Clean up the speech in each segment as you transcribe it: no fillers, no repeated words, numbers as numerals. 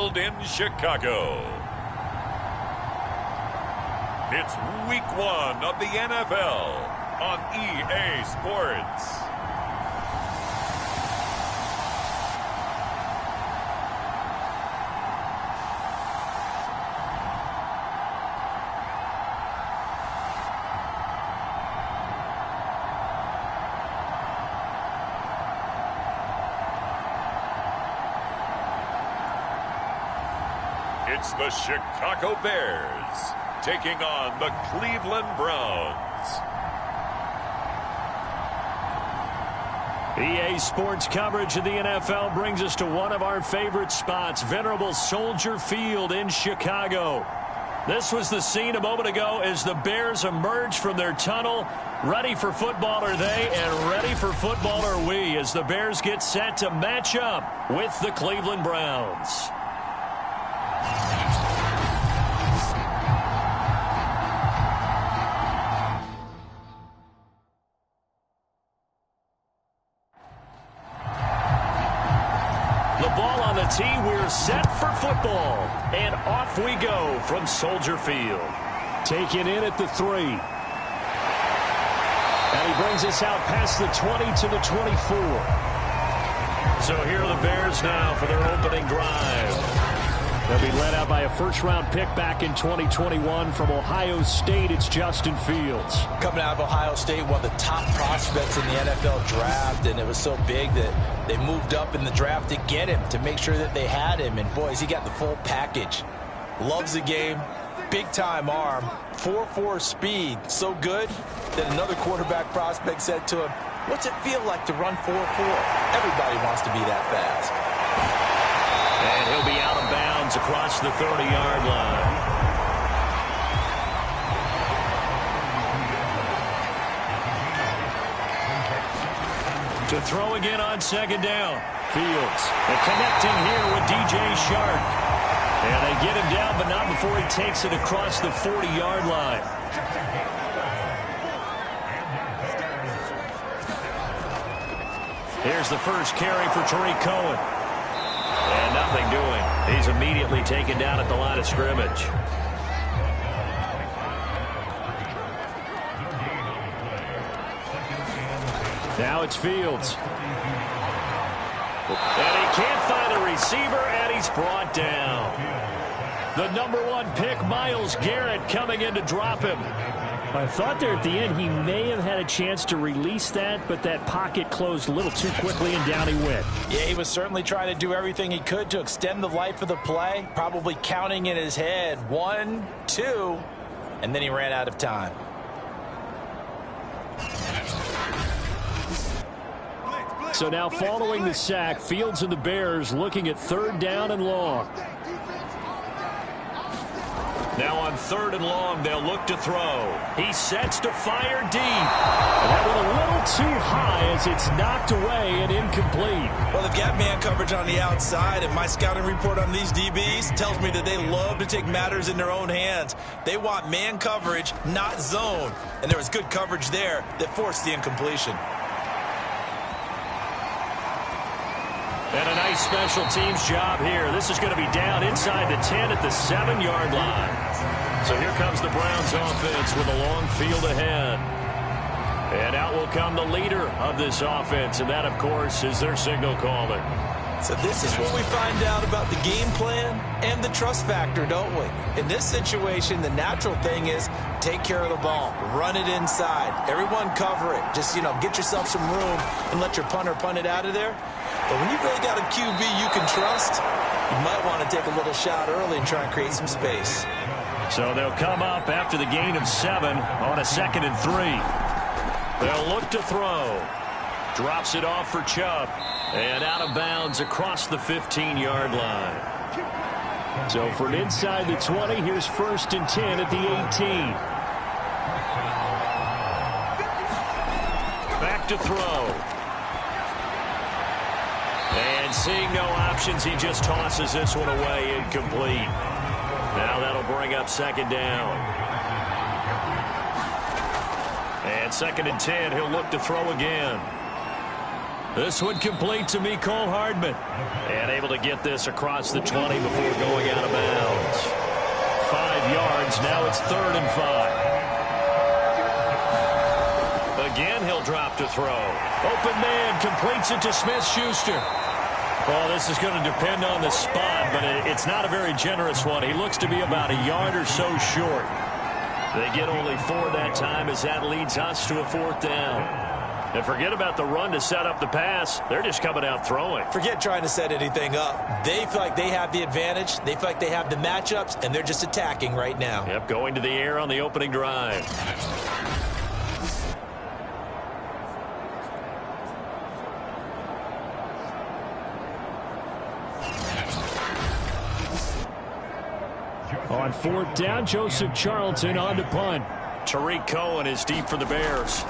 Field in Chicago. It's Week 1 of the NFL on EA Sports. It's the Chicago Bears taking on the Cleveland Browns. EA Sports coverage of the NFL brings us to one of our favorite spots, venerable Soldier Field in Chicago. This was the scene a moment ago as the Bears emerged from their tunnel. Ready for football are they, and ready for football are we, as the Bears get set to match up with the Cleveland Browns. Tee, we're set for football, and off we go from Soldier Field. Taken in at the 3. And he brings us out past the 20 to the 24. So here are the Bears now for their opening drive. They'll be led out by a first-round pick back in 2021 from Ohio State. It's Justin Fields. Coming out of Ohio State, one of the top prospects in the NFL draft, and it was so big that they moved up in the draft to get him, to make sure that they had him. And, boys, he got the full package. Loves the game, big-time arm, 4.4 speed, so good that another quarterback prospect said to him, "What's it feel like to run 4.4? Everybody wants to be that fast." And he'll be out of bounds across the 30-yard line. To throw again on second down. Fields. And connecting here with DJ Shark. And they get him down, but not before he takes it across the 40-yard line. Here's the first carry for Tariq Cohen. And nothing doing. He's immediately taken down at the line of scrimmage. Now it's Fields. And he can't find a receiver, and he's brought down. The #1 pick, Myles Garrett, coming in to drop him. I thought there at the end he may have had a chance to release that, but that pocket closed a little too quickly, and down he went. Yeah, he was certainly trying to do everything he could to extend the life of the play, probably counting in his head 1, 2, and then he ran out of time. So now following the sack, Fields and the Bears looking at 3rd down and long. Now on 3rd and long, they'll look to throw. He sets to fire deep. And that went a little too high as it's knocked away and incomplete. Well, they've got man coverage on the outside, and my scouting report on these DBs tells me that they love to take matters in their own hands. They want man coverage, not zone. And there was good coverage there that forced the incompletion. And a nice special teams job here. This is going to be down inside the 10 at the 7-yard line. So here comes the Browns offense with a long field ahead. And out will come the leader of this offense, and that, of course, is their signal caller. So this is what we find out about the game plan and the trust factor, don't we? In this situation, the natural thing is take care of the ball, run it inside, everyone cover it. Just, get yourself some room and let your punter punt it out of there. But when you've really got a QB you can trust, you might want to take a little shot early and try and create some space. So they'll come up after the gain of 7 on a 2nd and 3. They'll look to throw. Drops it off for Chubb. And out of bounds across the 15-yard line. So for an inside the 20, here's 1st and 10 at the 18. Back to throw. And seeing no options, he just tosses this one away, incomplete. Now that'll bring up 2nd down. And 2nd and 10, he'll look to throw again. This one complete to Mecole Hardman. And able to get this across the 20 before going out of bounds. 5 yards. Now it's 3rd and 5. Again, he'll drop to throw. Open man completes it to Smith-Schuster. Well, this is going to depend on the spot, but it's not a very generous one. He looks to be about a yard or so short. They get only 4 that time as that leads us to a 4th down. And forget about the run to set up the pass. They're just coming out throwing. Forget trying to set anything up. They feel like they have the advantage. They feel like they have the matchups, and they're just attacking right now. Yep, going to the air on the opening drive. On 4th down, Joseph Charlton on to punt. Tariq Cohen is deep for the Bears.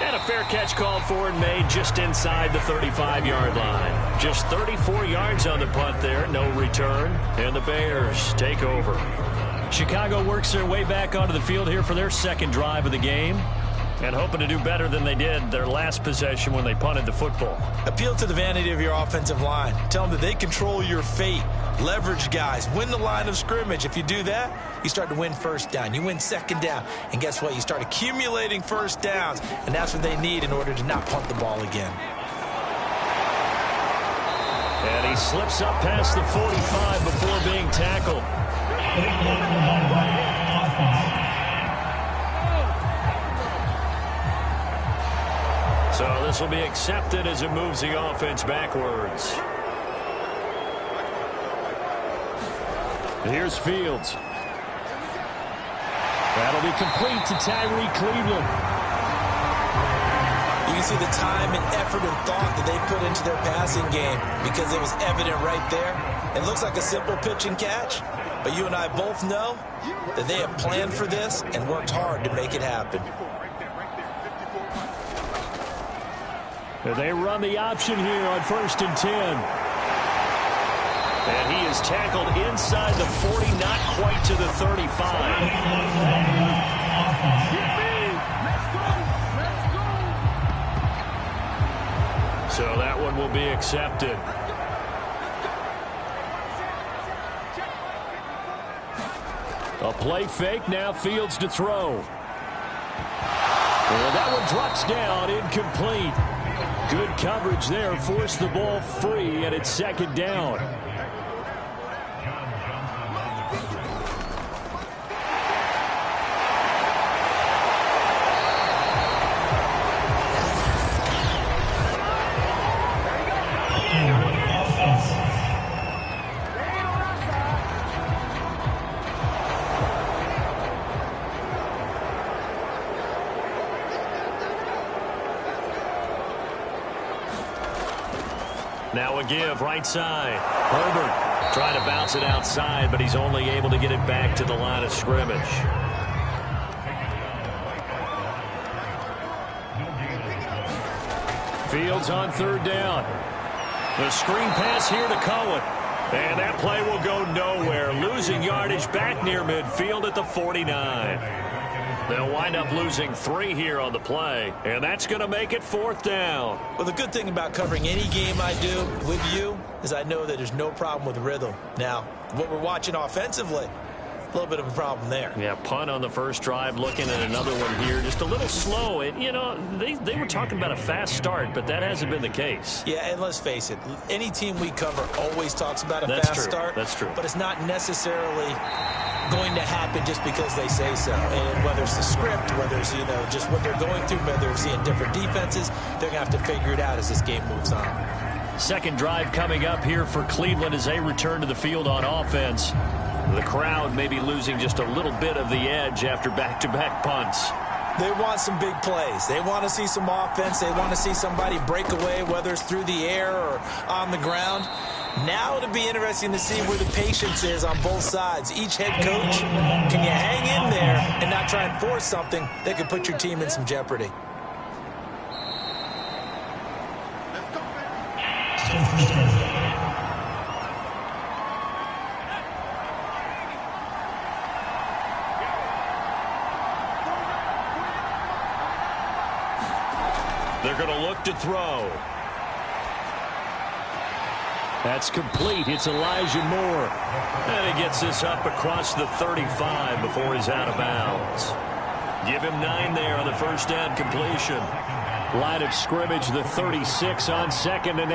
And a fair catch called for and made just inside the 35-yard line. Just 34 yards on the punt there, no return, and the Bears take over. Chicago works their way back onto the field here for their 2nd drive of the game, and hoping to do better than they did their last possession when they punted the football. Appeal to the vanity of your offensive line. Tell them that they control your fate. Leverage guys. Win the line of scrimmage. If you do that, you start to win 1st down. You win 2nd down. And guess what? You start accumulating 1st downs. And that's what they need in order to not punt the ball again. And he slips up past the 45 before being tackled. So this will be accepted as it moves the offense backwards. Here's Fields. That'll be complete to Tyree Cleveland. You can see the time and effort and thought that they put into their passing game because it was evident right there. It looks like a simple pitch and catch, but you and I both know that they have planned for this and worked hard to make it happen. They run the option here on 1st and 10. And he is tackled inside the 40, not quite to the 35. So that one will be accepted. A play fake, now Fields to throw. And that one drops down, incomplete. Good coverage there, forced the ball free, and it's 2nd down. Now a give right side. Herbert trying to bounce it outside, but he's only able to get it back to the line of scrimmage. Fields on 3rd down. The screen pass here to Cohen. And that play will go nowhere. Losing yardage back near midfield at the 49. They'll wind up losing 3 here on the play, and that's going to make it 4th down. Well, the good thing about covering any game I do with you is I know that there's no problem with rhythm. Now, what we're watching offensively, a little bit of a problem there. Yeah, punt on the first drive, looking at another one here. Just a little slow. And, you know, they were talking about a fast start, but that hasn't been the case. Yeah, and let's face it, any team we cover always talks about a fast start. That's true. But it's not necessarily going to happen just because they say so. And whether it's the script, whether it's, you know, just what they're going through, whether they're seeing different defenses, they're going to have to figure it out as this game moves on. 2nd drive coming up here for Cleveland as they return to the field on offense. The crowd may be losing just a little bit of the edge after back-to-back punts. They want some big plays. They want to see some offense. They want to see somebody break away, whether it's through the air or on the ground. Now it'll be interesting to see where the patience is on both sides. Each head coach, can you hang in there and not try and force something that could put your team in some jeopardy? They're going to look to throw. That's complete. It's Elijah Moore. And he gets this up across the 35 before he's out of bounds. Give him 9 there on the first down completion. Line of scrimmage, the 36 on 2nd and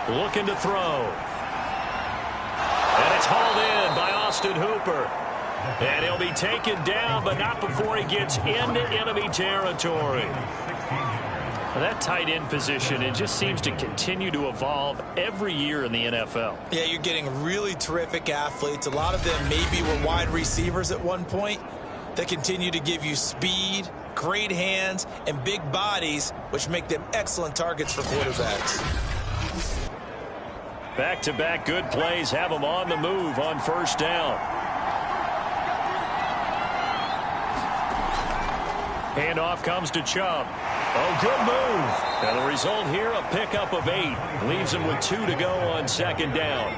8. Looking to throw. And it's hauled in by Austin Hooper. And he'll be taken down, but not before he gets into enemy territory. That tight end position, it just seems to continue to evolve every year in the NFL. Yeah, you're getting really terrific athletes. A lot of them maybe were wide receivers at one point. They continue to give you speed, great hands, and big bodies, which make them excellent targets for quarterbacks. Back-to-back good plays have them on the move on first down. Handoff comes to Chubb. Oh, good move. And the result here, a pickup of 8. Leaves him with 2 to go on 2nd down.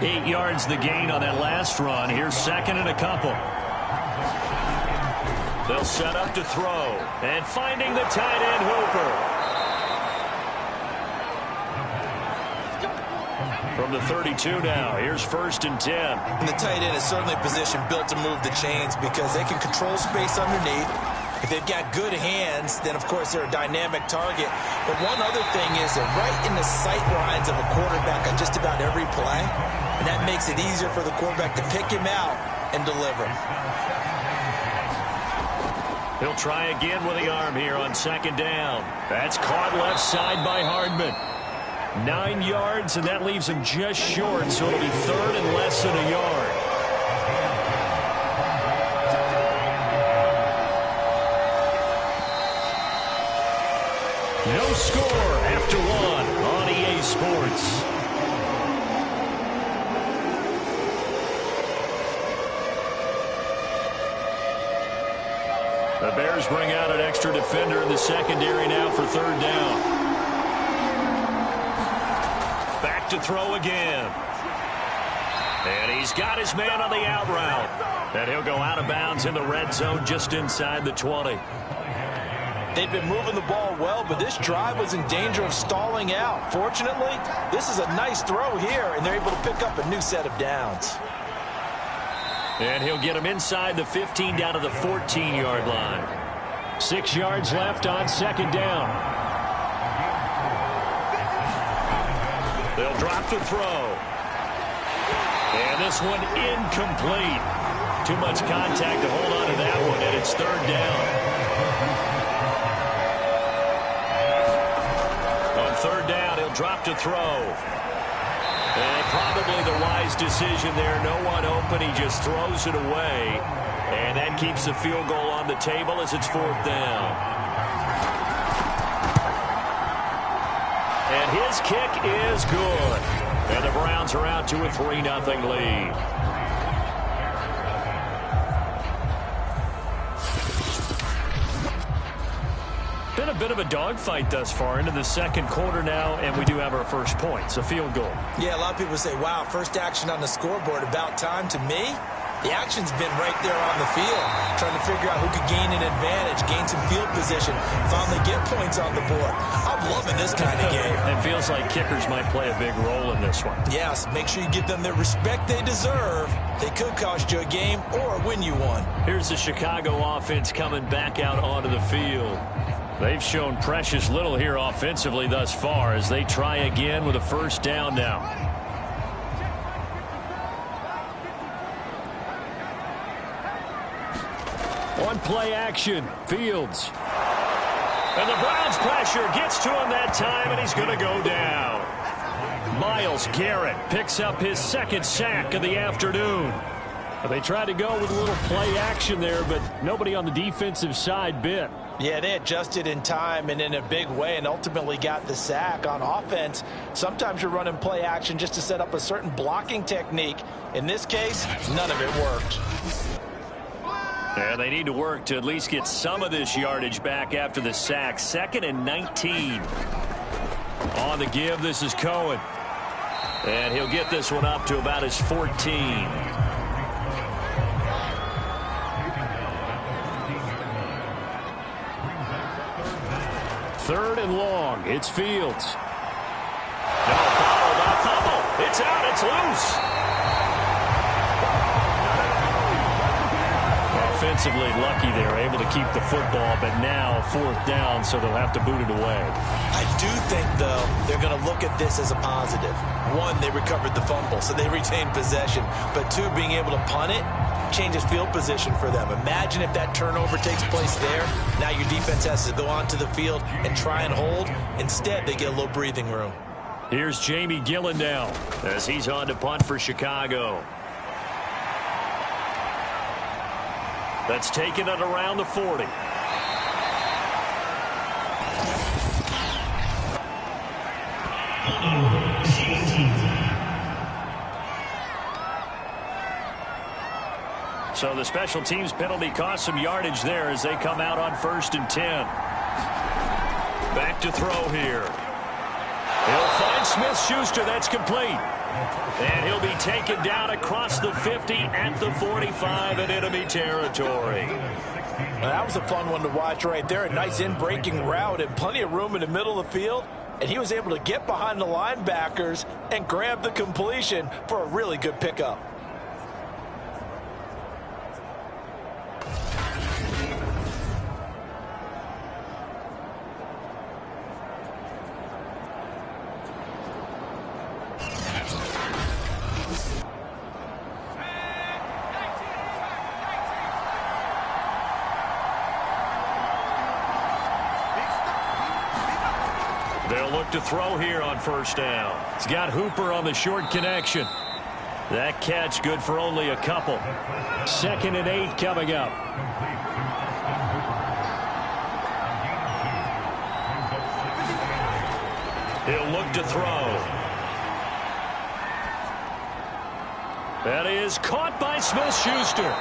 8 yards the gain on that last run. Here's 2nd and a couple. They'll set up to throw. And finding the tight end, Hooper. From the 32 now, here's 1st and 10. And the tight end is certainly a position built to move the chains because they can control space underneath. If they've got good hands, then, of course, they're a dynamic target. But one other thing is they're right in the sight lines of a quarterback on just about every play. And that makes it easier for the quarterback to pick him out and deliver. He'll try again with the arm here on 2nd down. That's caught left side by Hardman. 9 yards, and that leaves him just short, so it'll be 3rd and less than a yard. No score after 1 on EA Sports. The Bears bring out an extra defender in the secondary now for 3rd down. Back to throw again. And he's got his man on the out route. And he'll go out of bounds in the red zone just inside the 20. They've been moving the ball well, but this drive was in danger of stalling out. Fortunately, this is a nice throw here, and they're able to pick up a new set of downs. And he'll get him inside the 15 down to the 14-yard line. 6 yards left on 2nd down. They'll drop to throw. And this one incomplete. Too much contact to hold on to that one, and it's 3rd down. On 3rd down, he'll drop to throw. And probably the wise decision there. No one open. He just throws it away. And that keeps the field goal on the table as it's 4th down. And his kick is good. And the Browns are out to a 3-0 lead. Been a bit of a dogfight thus far into the 2nd quarter now, and we do have our first points, a field goal. Yeah, a lot of people say, wow, first action on the scoreboard, about time. To me, the action's been right there on the field, trying to figure out who could gain an advantage, gain some field position, finally get points on the board. I'm loving this kind of game. It feels like kickers might play a big role in this one. Yes, make sure you give them the respect they deserve. They could cost you a game or win you one. Here's the Chicago offense coming back out onto the field. They've shown precious little here offensively thus far as they try again with a 1st down now. On play action, Fields. And the Browns pressure gets to him that time, and he's going to go down. Myles Garrett picks up his 2nd sack of the afternoon. They tried to go with a little play action there, but nobody on the defensive side bit. Yeah, they adjusted in time and in a big way and ultimately got the sack. On offense, sometimes you're running play action just to set up a certain blocking technique. In this case, none of it worked. And they need to work to at least get some of this yardage back after the sack. 2nd and 19. On the give, this is Cohen. And he'll get this one up to about his 14. 3rd and long. It's Fields. No, fumble. It's out. It's loose. Offensively lucky they're able to keep the football, but now 4th down, so they'll have to boot it away. I do think, though, they're going to look at this as a positive. 1, they recovered the fumble, so they retained possession. But 2, being able to punt it changes field position for them. Imagine if that turnover takes place there. Now your defense has to go onto the field and try and hold. Instead, they get a little breathing room. Here's Jamie Gillen now as he's on to punt for Chicago. That's taken it around the 40. So the special teams penalty cost some yardage there as they come out on 1st and 10. Back to throw here. He'll find Smith-Schuster. That's complete. And he'll be taken down across the 50 at the 45 in enemy territory. Now, that was a fun one to watch right there. A nice in-breaking route and plenty of room in the middle of the field. And he was able to get behind the linebackers and grab the completion for a really good pickup. They'll look to throw here on 1st down. He's got Hooper on the short connection. That catch good for only a couple. 2nd and 8 coming up. He'll look to throw. That is caught by Smith-Schuster.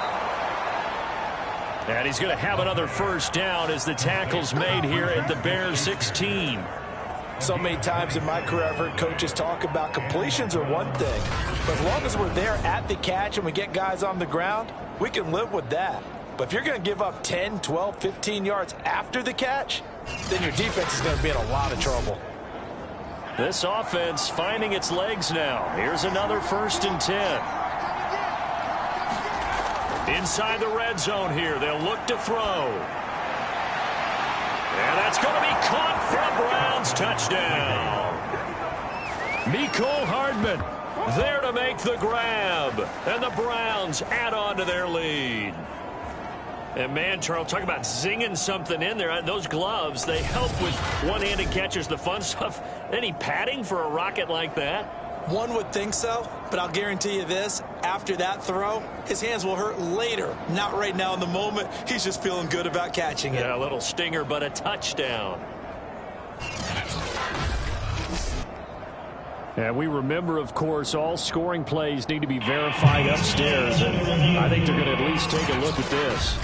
And he's going to have another 1st down as the tackle's made here at the Bears 16. So many times in my career I've heard coaches talk about completions are one thing, but as long as we're there at the catch and we get guys on the ground, we can live with that. But if you're going to give up 10, 12, 15 yards after the catch, then your defense is going to be in a lot of trouble. This offense finding its legs now. Here's another 1st and 10. Inside the red zone here, they'll look to throw. And that's going to be caught for a Browns touchdown. Mecole Hardman there to make the grab. And the Browns add on to their lead. And man, Charles, talk about zinging something in there. Those gloves, they help with one-handed catches, the fun stuff. Any padding for a rocket like that? One would think so, but I'll guarantee you this. After that throw, his hands will hurt later. Not right now in the moment. He's just feeling good about catching it. Yeah, a little stinger, but a touchdown. And we remember, of course, all scoring plays need to be verified upstairs. And I think they're going to at least take a look at this.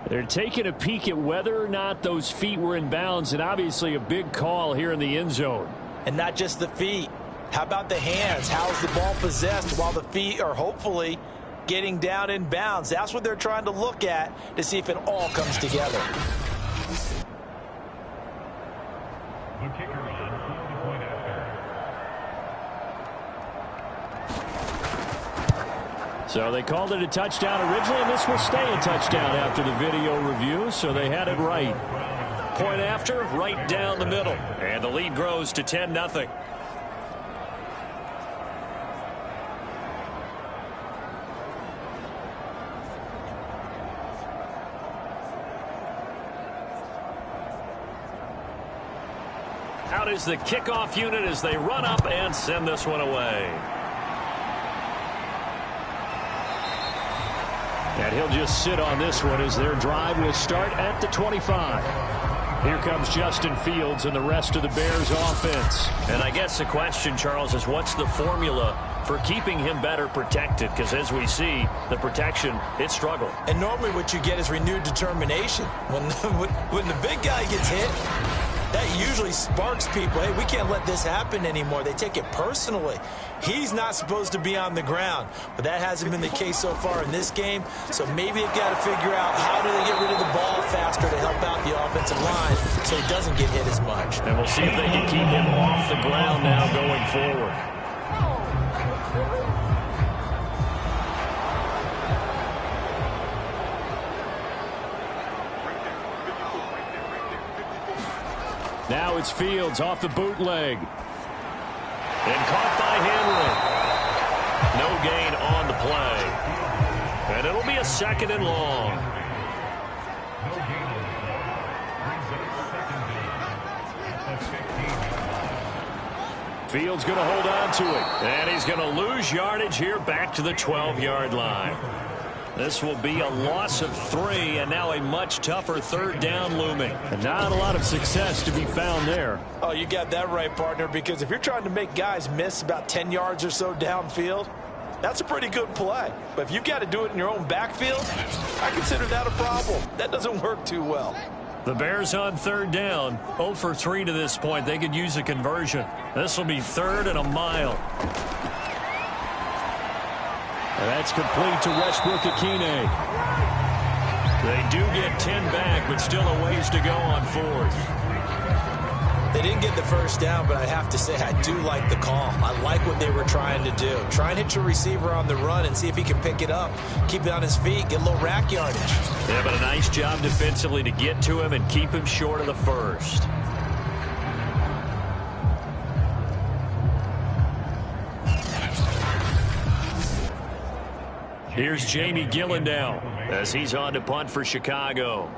They're taking a peek at whether or not those feet were in bounds, and obviously a big call here in the end zone. And not just the feet. How about the hands? How's the ball possessed while the feet are hopefully getting down in bounds? That's what they're trying to look at to see if it all comes together. The kicker on the point after. So they called it a touchdown originally, and this will stay a touchdown after the video review, so they had it right. Point after, right down the middle. And the lead grows to 10-0. Out is the kickoff unit as they run up and send this one away. And he'll just sit on this one as their drive will start at the 25. Here comes Justin Fields and the rest of the Bears offense. And I guess the question, Charles, is what's the formula for keeping him better protected? Because as we see, the protection, it struggled. And normally what you get is renewed determination. When the big guy gets hit, that usually sparks people. Hey, we can't let this happen anymore. They take it personally. He's not supposed to be on the ground, but that hasn't been the case so far in this game. So maybe they've got to figure out how do they get rid of the ball faster to help out line so he doesn't get hit as much. And we'll see if they can keep him off the ground now going forward. Now it's Fields off the bootleg. And caught by Henry. No gain on the play. And it'll be a 2nd and long. No gain on the play. Brings up 2nd and 15. Fields going to hold on to it. And he's going to lose yardage here back to the 12-yard line. This will be a loss of 3, and now a much tougher 3rd down looming. And not a lot of success to be found there. Oh, you got that right, partner, because if you're trying to make guys miss about 10 yards or so downfield, that's a pretty good play. But if you've got to do it in your own backfield, I consider that a problem. That doesn't work too well. The Bears on 3rd down, 0 for 3 to this point. They could use a conversion. This will be 3rd and a mile. And that's complete to Westbrook-Ikhine. They do get 10 back, but still a ways to go on 4th. They didn't get the 1st down, but I have to say I do like the call. I like what they were trying to do. Try and hit your receiver on the run and see if he can pick it up. Keep it on his feet, get a little rack yardage. Yeah, but a nice job defensively to get to him and keep him short of the 1st. Here's Jamie Gillen now as he's on to punt for Chicago.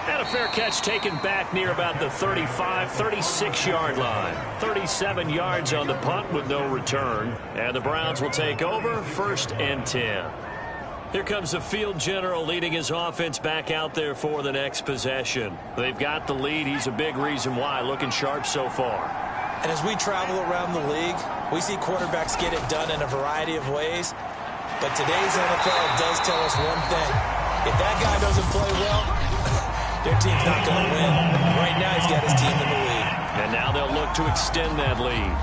And a fair catch taken back near about the 35, 36-yard line. 37 yards on the punt with no return. And the Browns will take over 1st and 10. Here comes the field general leading his offense back out there for the next possession. They've got the lead. He's a big reason why. Looking sharp so far. And as we travel around the league, we see quarterbacks get it done in a variety of ways. But today's NFL does tell us one thing. If that guy doesn't play well, their team's not going to win. Right now, he's got his team in the lead. And now they'll look to extend that lead.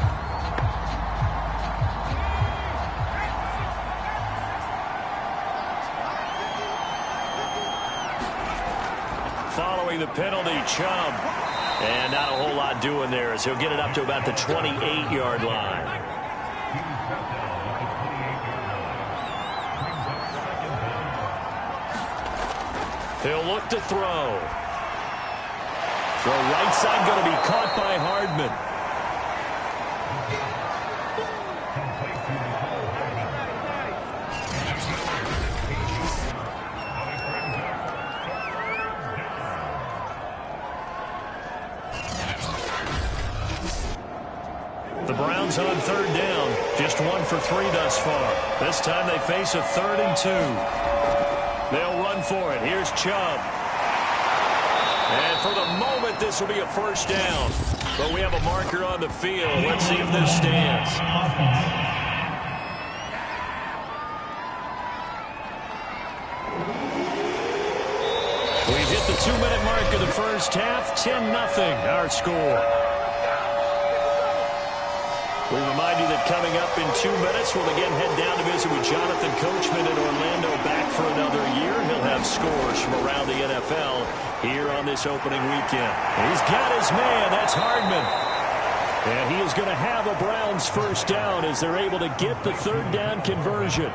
Following the penalty, Chubb. And not a whole lot doing there as he'll get it up to about the 28-yard line. He'll look to throw. Throw right side going to be caught by Hardman. The Browns on 3rd down, just 1 for 3 thus far. This time they face a 3rd and 2. They'll run for it. Here's Chubb. And for the moment, this will be a 1st down. But we have a marker on the field. Let's see if this stands. We've hit the 2-minute mark of the first half. 10-0 our score. We remind you that coming up in 2 minutes, we'll again head down to visit with Jonathan Coachman in Orlando, back for another year. He'll have scores from around the NFL here on this opening weekend. He's got his man. That's Hardman. And he is going to have a Browns 1st down as they're able to get the 3rd down conversion.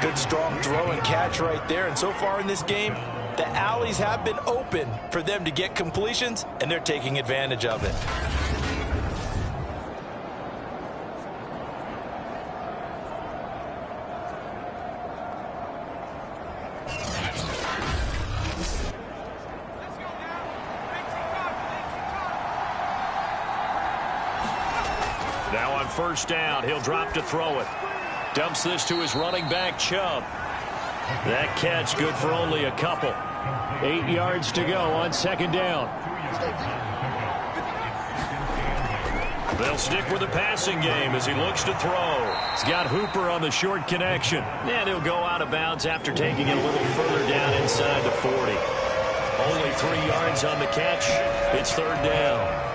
Good strong throw and catch right there. And so far in this game, the alleys have been open for them to get completions, and they're taking advantage of it. Now on 1st down, he'll drop to throw it. Dumps this to his running back, Chubb. That catch good for only a couple. 8 yards to go on 2nd down. They'll stick with the passing game as he looks to throw. He's got Hooper on the short connection. And he'll go out of bounds after taking it a little further down inside the 40. Only 3 yards on the catch. It's 3rd down.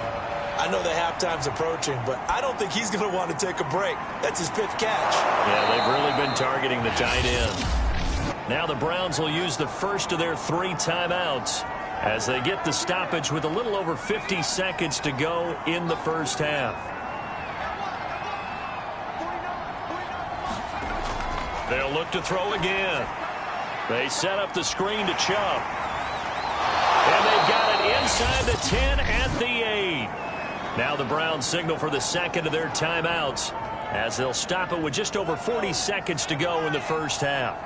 I I know the halftime's approaching, but I don't think he's going to want to take a break. That's his 5th catch. Yeah, they've really been targeting the tight end. Now the Browns will use the first of their 3 timeouts as they get the stoppage with a little over 50 seconds to go in the first half. They'll look to throw again. They set up the screen to Chubb. And they've got it inside the 10 at the 8. Now the Browns signal for the second of their timeouts as they'll stop it with just over 40 seconds to go in the first half.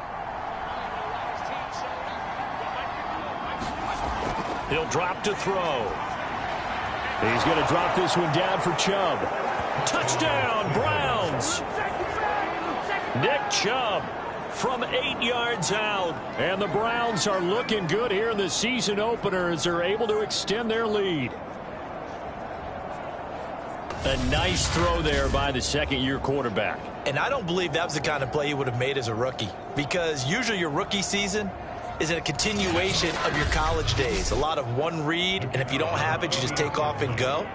He'll drop to throw. He's going to drop this one down for Chubb. Touchdown, Browns! Nick Chubb from 8 yards out. And the Browns are looking good here in the season opener as they're able to extend their lead. A nice throw there by the second-year quarterback. And I don't believe that was the kind of play he would have made as a rookie, because usually your rookie season is a continuation of your college days. A lot of one read, and if you don't have it, you just take off and go.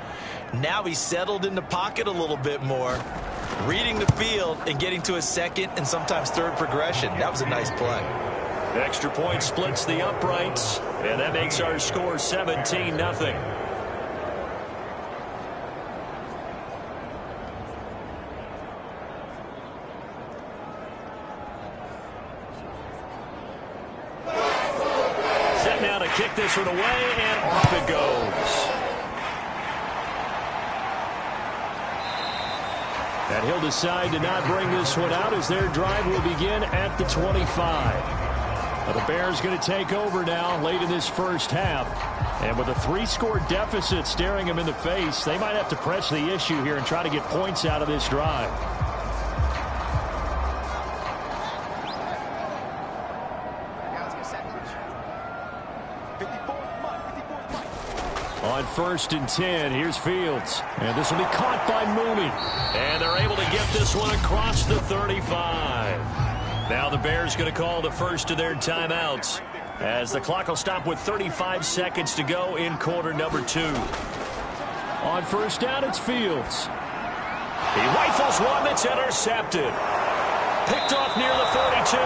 Now he's settled in the pocket a little bit more, reading the field and getting to a second and sometimes third progression. That was a nice play. Extra point splits the uprights, and that makes our score 17-0. Kick this one away, and off it goes. And he'll decide to not bring this one out as their drive will begin at the 25. Now the Bears going to take over now late in this first half. And with a 3-score deficit staring them in the face, they might have to press the issue here and try to get points out of this drive. On 1st and 10, here's Fields. And this will be caught by Mooney. And they're able to get this one across the 35. Now the Bears going to call the first of their timeouts as the clock will stop with 35 seconds to go in quarter number 2. On 1st down, it's Fields. He rifles one that's intercepted. Picked off near the 42.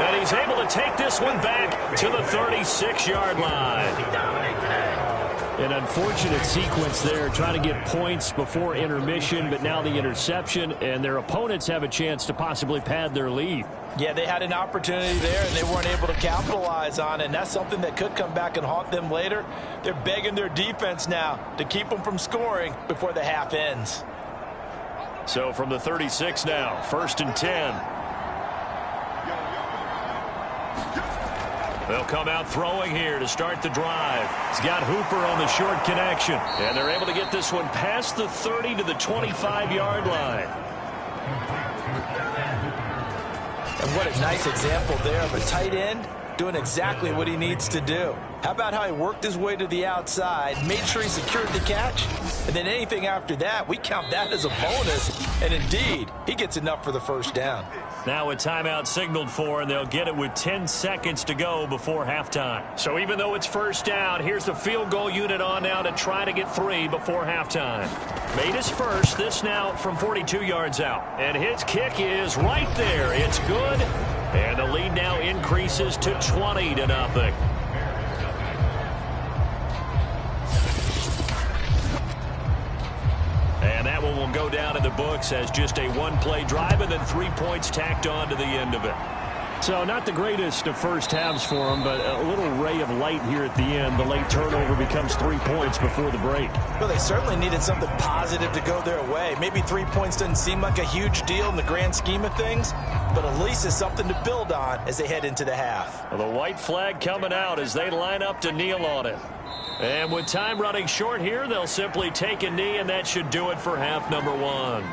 And he's able to take this one back to the 36-yard line. An unfortunate sequence there, trying to get points before intermission, but now the interception, and their opponents have a chance to possibly pad their lead. Yeah, they had an opportunity there, and they weren't able to capitalize on it, and that's something that could come back and haunt them later. They're begging their defense now to keep them from scoring before the half ends. So from the 36 now, 1st and 10. They'll come out throwing here to start the drive. He's got Hooper on the short connection. And they're able to get this one past the 30 to the 25-yard line. And what a nice example there of a tight end doing exactly what he needs to do. How about how he worked his way to the outside, made sure he secured the catch, and then anything after that, we count that as a bonus. And indeed, he gets enough for the first down. Now a timeout signaled for, and they'll get it with 10 seconds to go before halftime. So even though it's first down, here's the field goal unit on now to try to get 3 before halftime. Made his first, this now from 42 yards out. And his kick is right there. It's good. And the lead now increases to 20-0. And that one will go down in the books as just a one-play drive and then 3 points tacked on to the end of it. So not the greatest of first halves for them, but a little ray of light here at the end. The late turnover becomes 3 points before the break. Well, they certainly needed something positive to go their way. Maybe 3 points doesn't seem like a huge deal in the grand scheme of things, but at least it's something to build on as they head into the half. Well, the white flag coming out as they line up to kneel on it. And with time running short here, they'll simply take a knee, and that should do it for half number 1.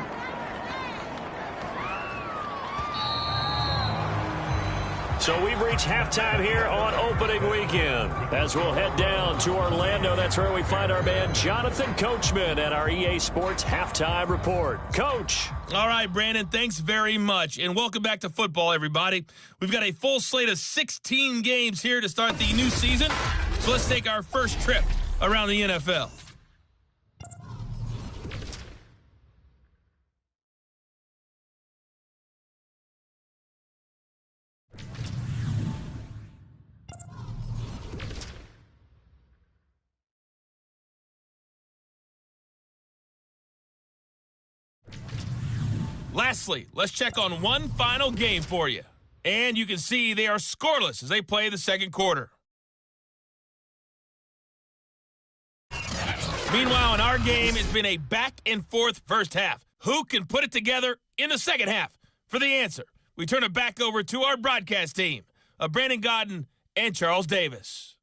So we've reached halftime here on opening weekend. As we'll head down to Orlando, that's where we find our man Jonathan Coachman at our EA Sports Halftime Report. Coach. All right, Brandon, thanks very much. And welcome back to football, everybody. We've got a full slate of 16 games here to start the new season. So let's take our first trip around the NFL. Lastly, let's check on one final game for you. And you can see they are scoreless as they play the second quarter. Meanwhile, in our game, it's been a back-and-forth first half. Who can put it together in the second half? For the answer, we turn it back over to our broadcast team of Brandon Godden and Charles Davis.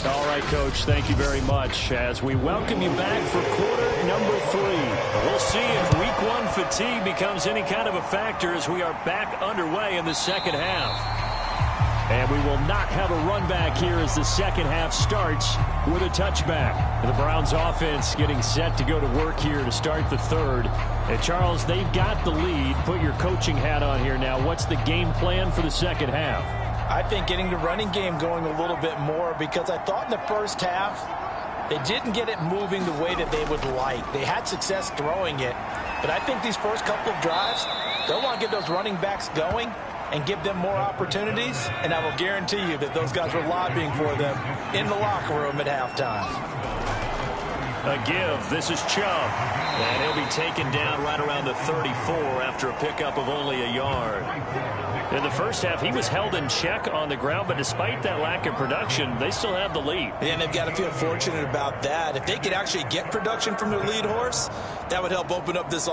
All right, Coach, thank you very much as we welcome you back for quarter number 3. We'll see if week 1 fatigue becomes any kind of a factor as we are back underway in the second half. And we will not have a run back here as the second half starts with a touchback. The Browns offense getting set to go to work here to start the third. And Charles, they've got the lead. Put your coaching hat on here now. What's the game plan for the second half? I think getting the running game going a little bit more, because I thought in the first half they didn't get it moving the way that they would like. They had success throwing it, but I think these first couple of drives, they'll want to get those running backs going and give them more opportunities, and I will guarantee you that those guys were lobbying for them in the locker room at halftime. A give. This is Chubb. And he'll be taken down right around the 34 after a pickup of only a yard. In the first half, he was held in check on the ground, but despite that lack of production, they still have the lead. And they've got to feel fortunate about that. If they could actually get production from their lead horse, that would help open up this